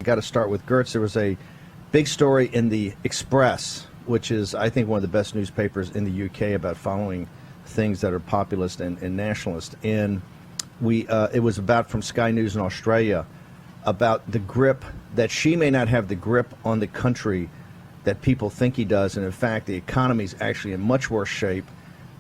got to start with Goetz. There was a big story in the Express, which is, I think, one of the best newspapers in the UK about following things that are populist and nationalist. And it was about, from Sky News in Australia, about the grip, that she may not have the grip on the country that people think he does. And in fact, the economy is actually in much worse shape.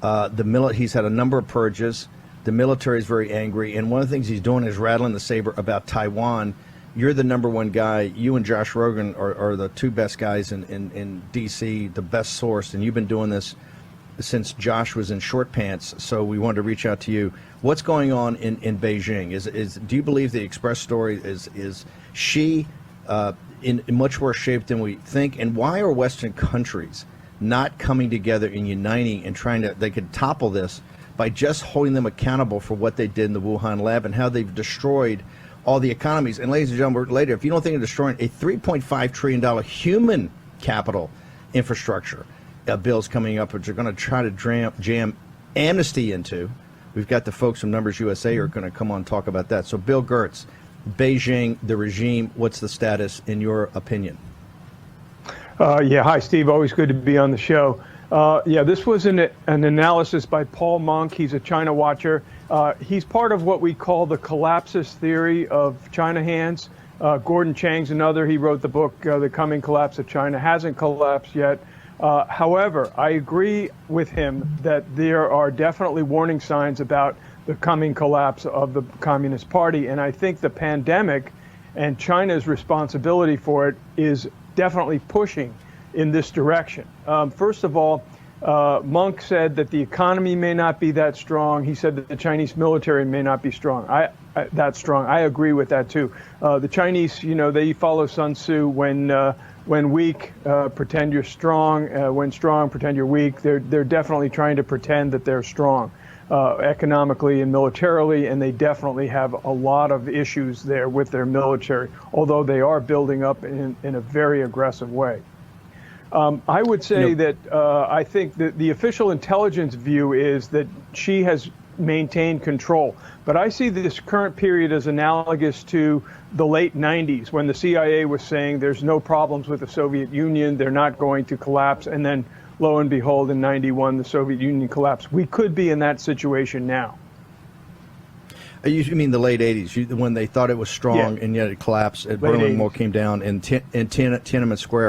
He's had a number of purges. The military is very angry. And one of the things he's doing is rattling the saber about Taiwan. You're the number one guy. You and Josh Rogan are the two best guys in D.C., the best source. And you've been doing this since Josh was in short pants. So we wanted to reach out to you. What's going on in Beijing? Do you believe the Express story is she in much worse shape than we think? And why are Western countries not coming together and uniting and they could topple this by just holding them accountable for what they did in the Wuhan lab and how they've destroyed all the economies? And ladies and gentlemen, later, if you don't think of destroying a $3.5 trillion human capital infrastructure, bills coming up, which are going to try to jam amnesty into. We've got the folks from Numbers USA who are going to come on and talk about that. So Bill Goetz, Beijing, the regime, what's the status in your opinion? Yeah, hi, Steve. Always good to be on the show. Yeah, this was an analysis by Paul Monk. He's a China watcher. He's part of what we call the collapsist theory of China hands. Gordon Chang's another. He wrote the book, The Coming Collapse of China. Hasn't collapsed yet. However, I agree with him that there are definitely warning signs about the coming collapse of the Communist Party. And I think the pandemic and China's responsibility for it is definitely pushing in this direction. First of all, Monk said that the economy may not be that strong. He said that the Chinese military may not be strong. That strong. I agree with that too. The Chinese, they follow Sun Tzu. When weak, pretend you're strong. When strong, pretend you're weak. They're definitely trying to pretend that they're strong, economically and militarily, and they definitely have a lot of issues there with their military, although they are building up in a very aggressive way. I would say that I think that the official intelligence view is that Xi has maintained control. But I see this current period as analogous to the late 90s, when the CIA was saying there's no problems with the Soviet Union, they're not going to collapse, and then lo and behold, in 91, the Soviet Union collapsed. We could be in that situation now. You mean the late 80s, when they thought it was strong, yeah, and yet it collapsed, Berlin Wall came down, and Tiananmen Square.